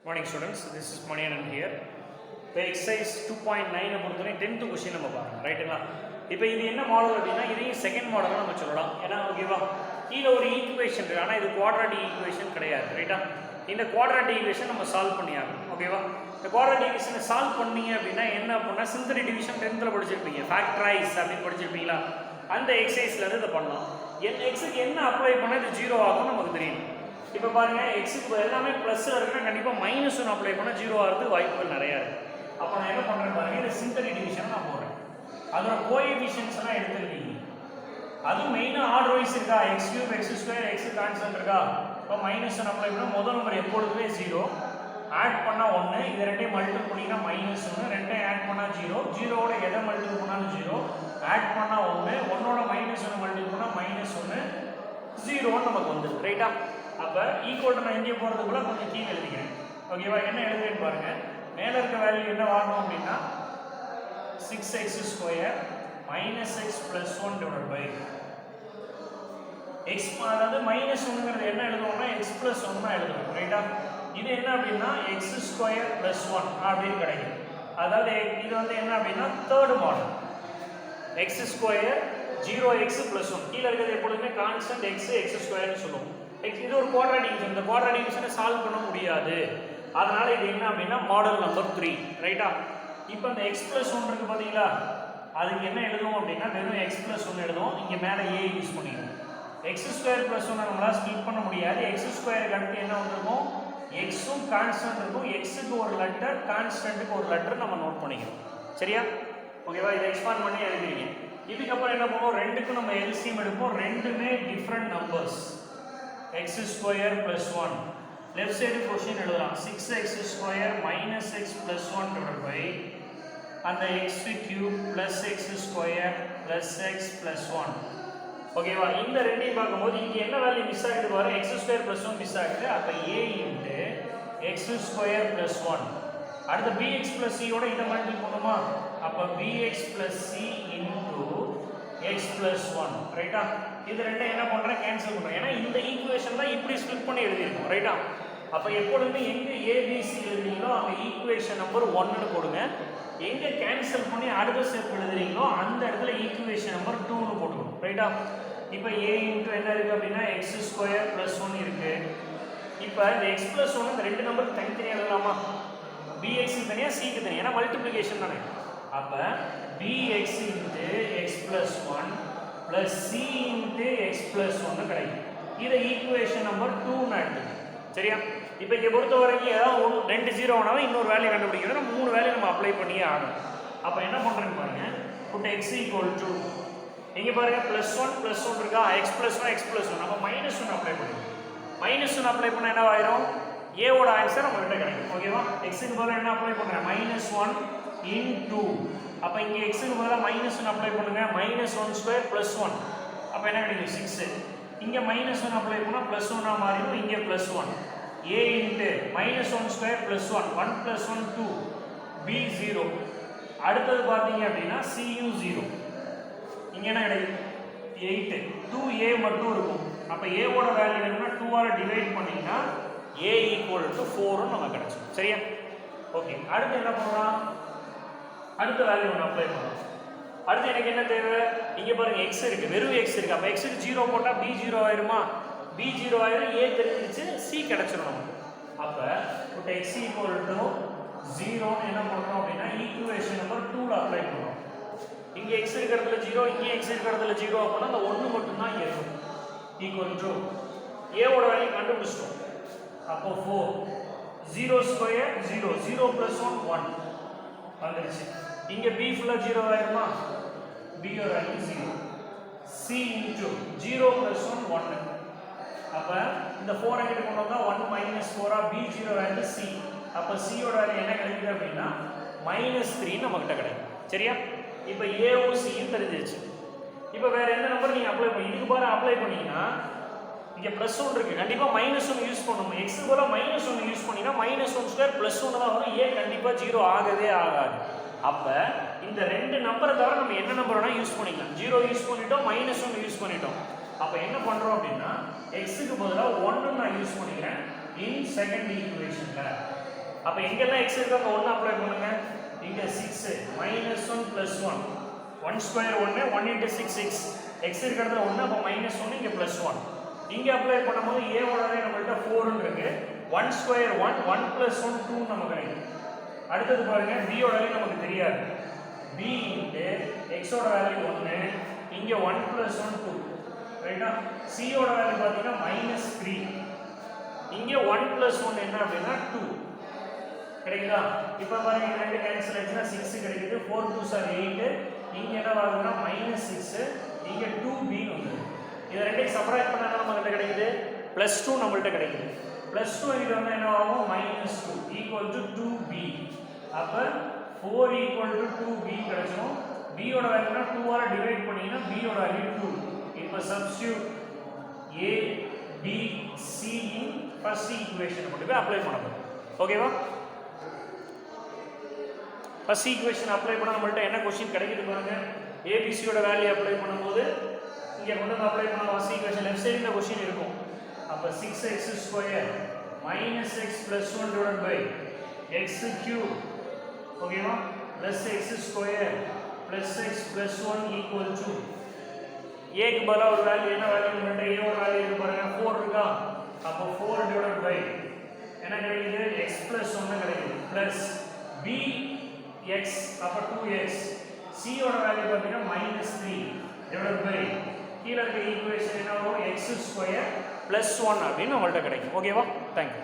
Morning students, this is Manianan here. இப்போ exercise 2.9 பொறுத்தவரை 10th question நம்ம பார்க்கலாம் ரைட்டுங்களா. இப்போ இது என்ன மாடல் அப்படின்னா இதையும் செகண்ட் மாடலாக நம்ம சொல்லலாம். ஏன்னா ஓகேவா, கீழே ஒரு ஈக்குவேஷன் இருக்குது, ஆனால் இது குவாட்ராட்டிக் ஈக்குவேஷன் கிடையாது ரைட்டா. இந்த குவாட்ராட்டிக் ஈக்குவேஷன் நம்ம சால்வ் பண்ணியாகணும் ஓகேவா. இந்த குவாட்ராட்டிக் ஈக்குவேஷனை சால்வ் பண்ணீங்க அப்படின்னா என்ன அப்படின்னா சிந்தரி டிவிஷன் 10th படிச்சிருப்பீங்க, ஃபேக்டரைஸ் அப்படின்னு படிச்சிருப்பீங்களா. அந்த எக்ஸசைஸ்லேருந்து இதை பண்ணலாம். எக்ஸுக்கு என்ன அப்ளை பண்ணால் இது 0 ஆகும் நமக்கு தெரியும். இப்போ பாருங்கள், எக்ஸுக்கு எல்லாமே ப்ளஸ்ஸில் இருக்குன்னா கண்டிப்பாக மைனஸ் ஒன்று அப்ளை பண்ணால் 0 ஆகிறதுக்கு வாய்ப்புகள் நிறையா இருக்குது. அப்போ நான் என்ன பண்ணுறேன் பாருங்கள், இந்த சிந்தரி டிவிஷனை நான் போடுறேன். அதோட கோஎஃபிஷியன்ஸ் எல்லாம் எடுத்துருக்கீங்க. அதுவும் மெயினாக ஆர்டர் வைஸ் இருக்கா, X cube X square X constant இருக்கா. இப்போ மைனஸ் ஒன்று அப்ளை பண்ணால் முதல் நம்பர் எப்பொழுதுமே 0, ஆட் பண்ணால் 1, இது ரெண்டையும் மல்டிபிள் பண்ணிங்கன்னா மைனஸ் 1, ரெண்டையும் ஆட் பண்ணால் 0, 0வோட எதை மல்டிபிள் பண்ணாலும் 0, ஆட் பண்ணால் 1, 1ஓட மைனஸ் 1 மல்டிபிள் பண்ணால் மைனஸ் 1, 0 நமக்கு வந்துடும் ரைட்டா. அப்போ ஈக்குவல் நான் இங்கே போகிறதுக்குள்ள கொஞ்சம் கீழே எழுதிக்கிறேன் ஓகேவா. என்ன எழுதுறேன்னு பாருங்கள், மேலே இருக்க வேல்யூ என்ன வாங்கணும் அப்படின்னா 6x square minus x plus 1 divide by x, அதாவது மைனஸ் 1ங்கிறது என்ன எழுதுவோம்னா எக்ஸ் ப்ளஸ் 1 தான் எழுதுவோம் ரைட்டா. இது என்ன அப்படின்னா எக்ஸ் ஸ்கொயர் ப்ளஸ் 1 அப்படின்னு கிடைக்கும். அதாவது இது வந்து என்ன அப்படின்னா third model, X square 0x plus 1, கீழே இருக்கிறது எப்பொழுதுமே கான்ஸ்டன்ட் எக்ஸ் ஸ்கொயர்னு சொல்லுவோம். இது ஒரு குவாட்ராட்டிக் டிவிஷன், இந்த குவாட்ராட்டிக் டிவிஷனை சால்வ் பண்ண முடியாது. அதனால இது என்ன அப்படின்னா மாடல் நம்பர் 3 ரைட்டா. இப்போ அந்த எக்ஸ் ப்ளஸ் 1 இருக்குது பார்த்தீங்களா, அதுக்கு என்ன எழுதுவோம் அப்படின்னா வெறும் எக்ஸ் ப்ளஸ் 1 எழுதுவோம். இங்கே மேலே ஏ யூஸ் பண்ணிடுவோம். எக்ஸ் ஸ்கொயர் ப்ளஸ் 1 நம்மளால் ஸ்பிளிட் பண்ண முடியாது. எக்ஸ் ஸ்கொயருக்கு அடுத்து என்ன வந்திருக்கும், எக்ஸும் கான்ஸ்டன்ட் இருக்கும். எக்ஸுக்கு ஒரு லெட்டர், கான்ஸ்டன்ட்டுக்கு ஒரு லெட்டர் நம்ம நோட் பண்ணிக்கிறோம் சரியா. ஓகேவா, இதை எக்ஸ்பாண்ட் பண்ணி எழுதுறீங்க. இதுக்கப்புறம் என்ன பண்ணுவோம், ரெண்டுக்கும் நம்ம எல்சிஎம் எடுப்போம். ரெண்டுமே different numbers, x square plus 1. Left side question எழுதலாம், 6x square minus x plus 1 divide by அந்த x cube plus x square plus x plus 1 ஓகேவா. இந்த ரெண்டையும் பார்க்கும்போது இங்கே என்ன வேல்யூ மிஸ் ஆகிட்டு பாரு, எக்ஸ் ஸ்கொயர் ப்ளஸ் 1 மிஸ் ஆகுது. அப்போ a into x square plus 1. அடுத்து பிஎக்ஸ் ப்ளஸ் சியோட இதை மல்டிபிள் பண்ணுமா, அப்போ b x plus c into x plus 1 ரைட்டா. இது ரெண்டும் என்ன பண்ணுறேன், கேன்சல் பண்ணுறேன். ஏன்னா இந்த ஈக்குவேஷன் தான் இப்படி ஸ்பிளிட் பண்ணி எழுதியிருக்கோம் ரைட்டா. அப்போ எப்பொழுதுமே எங்கே ஏபிசி எழுதுறீங்களோ அங்கே ஈக்குவேஷன் நம்பர் 1ன்னு போடுங்க. எங்கே கேன்சல் பண்ணி அடுத்த ஸ்டெப் எழுதுறீங்களோ அந்த இடத்துல ஈக்குவேஷன் நம்பர் 2ன்னு போட்டுக்கணும் ரைட்டா. இப்போ ஏ இன்ட்டு என்ன இருக்குது அப்படின்னா எக்ஸ் ஸ்கொயர் ப்ளஸ் 1 இருக்குது. இப்போ இந்த எக்ஸ் ப்ளஸ் 1 இந்த ரெண்டு நம்பருக்கு தனித்தனியாக எழுதலாமா, பிஎக்ஸுக்கு தனியாக சிக்கு தனியாக, ஏன்னா மல்டிப்ளிகேஷன் தானே. அப்போ b x into x plus 1 plus c into x plus 1 கிடைக்கும். இதை ஈக்குவேஷன் நம்பர் 2ன்னு எடுத்துக்கணும் சரியா. இப்போ இங்கே பொறுத்த வரைக்கும் ஏதாவது 2 0 ஆனாலும் இன்னொரு வேல்யூ கண்டுபிடிக்கணும், 3 வேல்யூ நம்ம அப்ளை பண்ணியே ஆகணும். அப்போ என்ன பண்ணுறேன்னு பாருங்கள், புட் எக்ஸ் ஈக்குவல் டு இங்கே பாருங்கள் ப்ளஸ் 1 இருக்கா, எக்ஸ் ப்ளஸ் 1 நம்ம மைனஸ் 1 அப்ளை பண்ணுவோம். மைனஸ் 1 அப்ளை பண்ணால் என்ன ஆயிரும், ஏவோட ஆன்சர் நம்ம கிட்ட கிடைக்கும் ஓகேவா. எக்ஸுக்கு பதிலாக என்ன அப்ளை பண்ணுறேன், மைனஸ் 1 இன்டூ, அப்போ இங்கே எக்ஸுக்கு பதிலாக மைனஸ் 1 அப்ளை பண்ணுங்கள், மைனஸ் 1 ஸ்கொயர் ப்ளஸ் 1, அப்போ என்ன கிடைக்கும் 6. இங்கே மைனஸ் 1 அப்ளை பண்ணால் ப்ளஸ் 1 மாறிடும், இங்கே plus 1. A into minus 1 square plus 1, 1 + 1 2, B 0. அடுத்தது பார்த்தீங்க அப்படின்னா சியும் 0. இங்கே என்ன கிடைக்கும் 8, 2a மட்டும் இருக்கும். அப்போ ஏவோட வேல்யூ வேணும்னா 2ஆல் டிவைட் பண்ணிங்கன்னா a ஈக்குவல் டு 4ன்னு நம்ம கிடச்சிடும் சரியா. ஓகே, அடுத்து என்ன பண்ணலாம், அடுத்த வேல்யூ ஒன்று அப்ளை பண்ணலாம். அடுத்து எனக்கு என்ன தேவை, இங்கே பாருங்கள் எக்ஸ் இருக்குது, வெறும் எக்ஸ் இருக்குது. அப்போ எக்ஸுக்கு 0 போட்டால் பி 0 ஆயிருமா, பி 0 ஆயிரும், ஏ தெரிஞ்சிச்சு, சி கிடச்சிடும் நமக்கு. அப்போ இப்போ எக்ஸ் ஈக்குவல் டு 0ன்னு என்ன பண்ணுறோம் அப்படின்னா ஈக்குவேஷன் நம்பர் 2ல் அப்ளை பண்ணுறோம். இங்கே எக்ஸ் இருக்கிறதுல 0, இங்கே எக்ஸ் இருக்கிறதுல 0 அப்படின்னா அந்த 1 மட்டும்தான் இருக்கும். ஈக்குவல் டு ஏவோட வேல்யூ கண்டுபிடிச்சிட்டோம். அப்போ 4, 0 ஸ்கொயர் 0, 0 + 1 1 வந்துருச்சு. இங்கே பி ஃபுல்லாக 0 ஆயிருமா, பியோட வேல்யூ 0. C into 0 + 1 1. அப்போ இந்த 4 எங்கிட்ட கொண்டு வந்தால் 1 - 4 பி 0 வேல்யூ சி. அப்போ சியோட வேல்யூ என்ன கிடைக்குது அப்படின்னா -3 நம்மகிட்ட கிடைக்கும் சரியா. இப்போ ஏவும் சியும் தெரிஞ்சிருச்சு. இப்போ வேறு எந்த நம்பர் நீங்கள் அப்ளை பண்ணி இதுக்கு பாரு அப்ளை பண்ணிங்கன்னா இங்கே ப்ளஸ் 1 இருக்குது, கண்டிப்பாக -1 யூஸ் பண்ணணும். எக்ஸுக்கு போல -1 யூஸ் பண்ணிங்கன்னா -1 ஸ்கொயர் ப்ளஸ் 1 தான் வரும், ஏ கண்டிப்பாக 0 ஆகவே ஆகாது. அப்போ இந்த ரெண்டு நம்பரை தவிர நம்ம என்ன நம்பர் வேணால் யூஸ் பண்ணிக்கலாம். 0 யூஸ் பண்ணிட்டோம், -1 யூஸ் பண்ணிட்டோம். அப்போ என்ன பண்ணுறோம் அப்படின்னா எக்ஸுக்கு பதிலாக 1 நான் யூஸ் பண்ணிக்கிறேன் இன் செகண்ட் ஈக்குவேஷனில். அப்போ எங்கெல்லாம் எக்ஸ் இருக்கோ அங்கே 1 அப்ளை பண்ணுங்க. இங்கே 6 -1 +1 1 ஸ்கொயர் 1 1 × 6 6 எக்ஸ் இருக்கிறதுல 1 அப்போ -1 இங்கே +1 இங்கே அப்ளை பண்ணும்போது a ஓட வேல்யூ நம்மள்ட்ட 4 இருக்கு 1 ஸ்கொயர் 1 1 + 1 2 நமக்கு கிடைக்கும். அடுத்தது பாருங்க b ஓட வேல்யூ நமக்கு தெரியாது b × x ஓட வேல்யூ 1 இங்கே 1 + 1 2 ரைட்டா. c ஓட வேல்யூ பார்த்தீங்கன்னா -3 இங்கே 1 + 1 என்ன அப்படின்னா 2 கிடைக்குதா. இப்போ பாருங்க இது ரெண்டு கேன்சல் ஆச்சுன்னா 6 கிடைக்குது 4 2s are 8 இங்கே என்ன ஆகுதுன்னா -6 இங்கே 2b வந்து இது ரெண்டையும் சப்ராக்ட் பண்ணா நம்மகிட்ட கிடைக்குது +2 நம்மள்ட்ட கிடைக்குது. +2 இது வந்து என்ன ஆகும் -2 = 2b. அப்ப 4 = 2b கிடைச்சிரும். b ஓட வேல்யூனா 2 ஆல டிவைட் பண்ணீங்கன்னா b ஓட வேல்யூ 2. இப்போ substitute a b c in first equation கொண்டு போய் அப்ளை பண்ணணும். ஓகேவா. ஃபர்ஸ்ட் ஈக்குவேஷன் அப்ளை பண்ணா நம்மள்ட்ட என்ன क्वेश्चन கிடைக்குது பாருங்க. abc ஓட வேல்யூ அப்ளை பண்ணும்போது இங்க கொண்டு வந்து அப்ளை பண்ணா ஃபர்ஸ்ட் ஈக்குவேஷன் லெஃப்ட் சைடுல क्वेश्चन இருக்கும். அப்ப 6x² - x + 1 / x³ ஓகேவா +x² + x + 1 = a க்கு பதிலா ஒரு வேல்யூ என்ன வேல்யூ நம்மள்ட்ட a ஓட வேல்யூ இருக்கு பாருங்க 4 இருக்கா. அப்ப 4 / என்ன கிடைக்குது x + 1 கிடைக்குது பிளஸ் b x அப்ப 2x c ஓட வேல்யூ பார்த்தீங்கன்னா -3 கீழ இருக்க ஈக்குவேஷன் என்ன வரும் x² + 1 அப்படின்னு நம்மள்ட்ட கிடைக்கும். ஓகேவா. தேங்க்யூ.